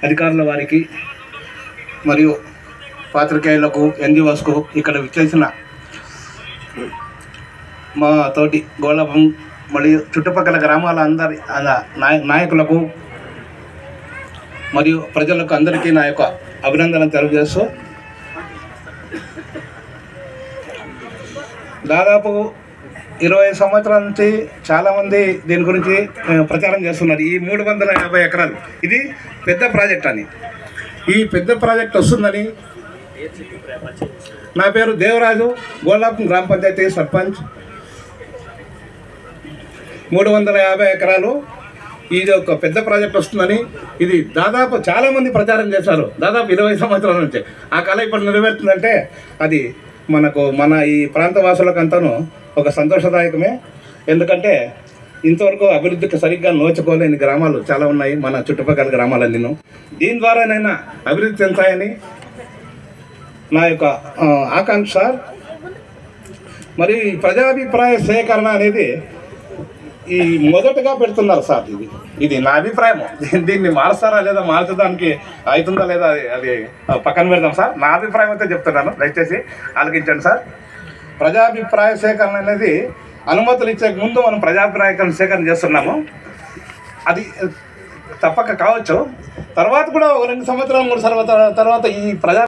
అధికారుల వారికి మరియు పాత్రికేయులకు ఎన్జిఓస్కు ఇక్కడ విచ్చేసిన మా తోటి గోళపం మరియు చుట్టుపక్కల గ్రామాల అందరి నాయకులకు మరియు ప్రజలకు అందరికీ నా యొక్క అభినందనలు తెలియజేస్తూ, దాదాపు 20 సంవత్సరాల నుంచి చాలామంది దీని గురించి ప్రచారం చేస్తున్నారు. ఈ 350 ఎకరాలు ఇది పెద్ద ప్రాజెక్ట్ అని, ఈ పెద్ద ప్రాజెక్ట్ వస్తుందని. నా పేరు దేవరాజు, గోళాపం గ్రామ పంచాయతీ సర్పంచ్. 350 ఎకరాలు ఇది ఒక పెద్ద ప్రాజెక్ట్ వస్తుందని ఇది దాదాపు చాలామంది ప్రచారం చేశారు. దాదాపు 20 సంవత్సరాల నుంచి ఆ కళ ఇప్పుడు నెరవేరుతుందంటే అది మన ఈ ప్రాంత వాసులకంతాను ఒక సంతోషదాయకమే. ఎందుకంటే ఇంతవరకు అభివృద్ధికి సరిగ్గా నోచుకోలేని గ్రామాలు చాలా ఉన్నాయి మన చుట్టుపక్కల గ్రామాలన్నీ. దీని ద్వారానైనా అభివృద్ధి చెందుతాయని నా యొక్క ఆకాంక్ష. మరి ప్రజాభిప్రాయ సేకరణ అనేది ఈ మొదటగా పెడుతున్నారు సార్. ఇది నా అభిప్రాయం. దీన్ని మారుస్తారా లేదా, మార్చడానికి అవుతుందా లేదా అది పక్కన పెడదాం సార్. నా అభిప్రాయం అయితే చెప్తున్నాను, దయచేసి ఆలోచించండి సార్. ప్రజాభిప్రాయ సేకరణ అనేది అనుమతులు ఇచ్చే ముందు మనం ప్రజాభిప్రాయ సేకరణ చేస్తున్నాము. అది తప్పక కావచ్చు. తర్వాత కూడా 2 సంవత్సరాలు 3 సంవత్సరాల తర్వాత ఈ